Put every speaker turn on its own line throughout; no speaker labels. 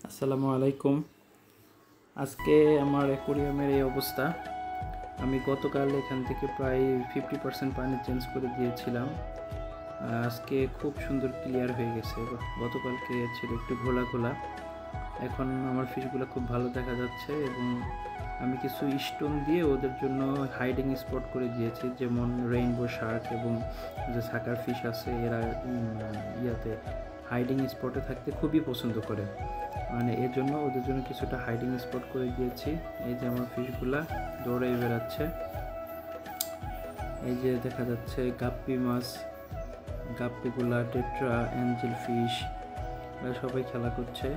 আসসালামু আলাইকুম। আজকে আমার অ্যাকোরিয়ামের এই অবস্থা। আমি গতকাল এখান থেকে প্রায় 50% পানি চেঞ্জ করে দিয়েছিলাম। আজকে খুব সুন্দর ক্লিয়ার হয়ে গেছে। গতকালকে ছিল একটু ঘোলা ঘোলা, এখন আমার ফিশগুলো খুব ভালো দেখা যাচ্ছে এবং আমি কিছু স্টোন দিয়ে ওদের জন্য হাইডিং স্পট করে দিয়েছি, যেমন রেইনবো শার্ক এবং যে সাকার ফিশ আছে, এরা ইয়াতে হাইডিং স্পটে থাকতে খুবই পছন্দ করে। মানে এর জন্য ওদের জন্য কিছুটা হাইডিং স্পট করে দিয়েছি। এই যে আমার ফিশগুলা দৌড়ে বেড়াচ্ছে। এই যে দেখা যাচ্ছে গাপ্পি মাছ, গাপ্পিগুলা, টেট্রা, অ্যাঞ্জেল ফিশ, এরা সবাই খেলা করছে।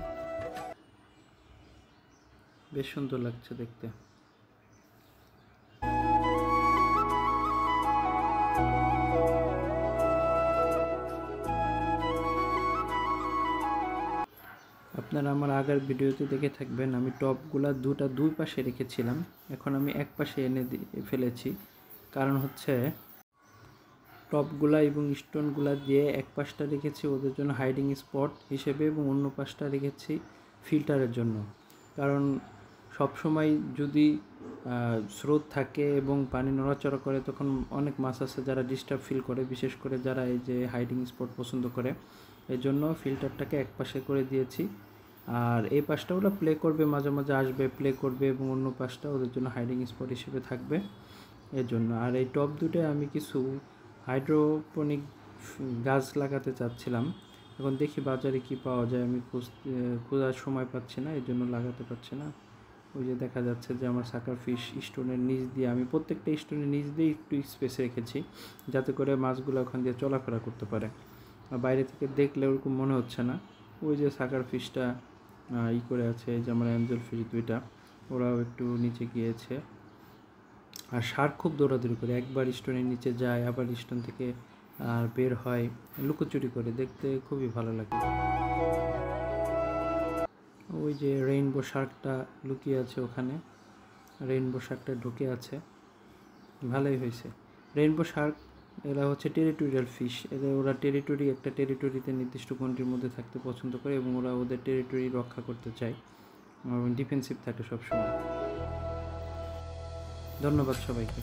বেশ সুন্দর লাগছে দেখতে। আপনারা আমার আগের ভিডিওতে দেখে থাকবেন, আমি টপগুলা দুই পাশে রেখেছিলাম, এখন আমি এক পাশে এনে ফেলেছি। কারণ হচ্ছে টপগুলা এবং স্টোনগুলা দিয়ে এক পাশটা রেখেছি ওদের জন্য হাইডিং স্পট হিসেবে এবং অন্য পাশটা রেখেছি ফিল্টারের জন্য। কারণ সবসময় যদি স্রোত থাকে এবং পানি নড়াচড়া করে, তখন অনেক মাছ আছে যারা ডিস্টার্ব ফিল করে, বিশেষ করে যারা এই যে হাইডিং স্পট পছন্দ করে। এই জন্য ফিল্টারটাকে এক পাশে করে দিয়েছি, আর এই পাশটা ওরা প্লে করবে, মাঝে মাঝে আসবে, প্লে করবে, এবং অন্য পাশটা ওদের জন্য হাইডিং স্পট হিসেবে থাকবে এর জন্য। আর এই টপ দুটোয় আমি কিছু হাইড্রোপনিক গাছ লাগাতে চাচ্ছিলাম। এখন দেখি বাজারে কি পাওয়া যায়, আমি খোঁজার সময় পাচ্ছি না, এই জন্য লাগাতে পারছি না। ওই যে দেখা যাচ্ছে যে আমার সাকার ফিশ স্টোনের নিচ দিয়ে, আমি প্রত্যেকটা স্টোনের নিচ দিয়ে একটু স্পেস রেখেছি, যাতে করে মাছগুলো ওখান দিয়ে চলাফেরা করতে পারে। আর বাইরে থেকে দেখলে ওরকম মনে হচ্ছে না। ওই যে সাকার ফিশটা করে আছে, এই যে আমার অ্যাঞ্জেল ফিশ দুইটা, ওরাও একটু নিচে গিয়েছে। আর শার্ক খুব দৌড়াদৌড়ি করে, একবার স্টোনের নিচে যায়, আবার স্টোন থেকে বের হয়, লুকোচুরি করে, দেখতে খুবই ভালো লাগে। ওই যে রেইনবো শার্কটা লুকিয়ে আছে ওখানে, রেইনবো শার্কটা ঢুকে আছে, ভালোই হয়েছে। রেইনবো শার্ক এরা হচ্ছে টেরিটোরিয়াল ফিশ, ওরা একটা টেরিটরিতে নির্দিষ্ট গণ্ডির মধ্যে থাকতে পছন্দ করে এবং ওরা ওদের টেরিটরি রক্ষা করতে চায় এবং ডিফেন্সিভ থাকে সবসময়। ধন্যবাদ সবাইকে।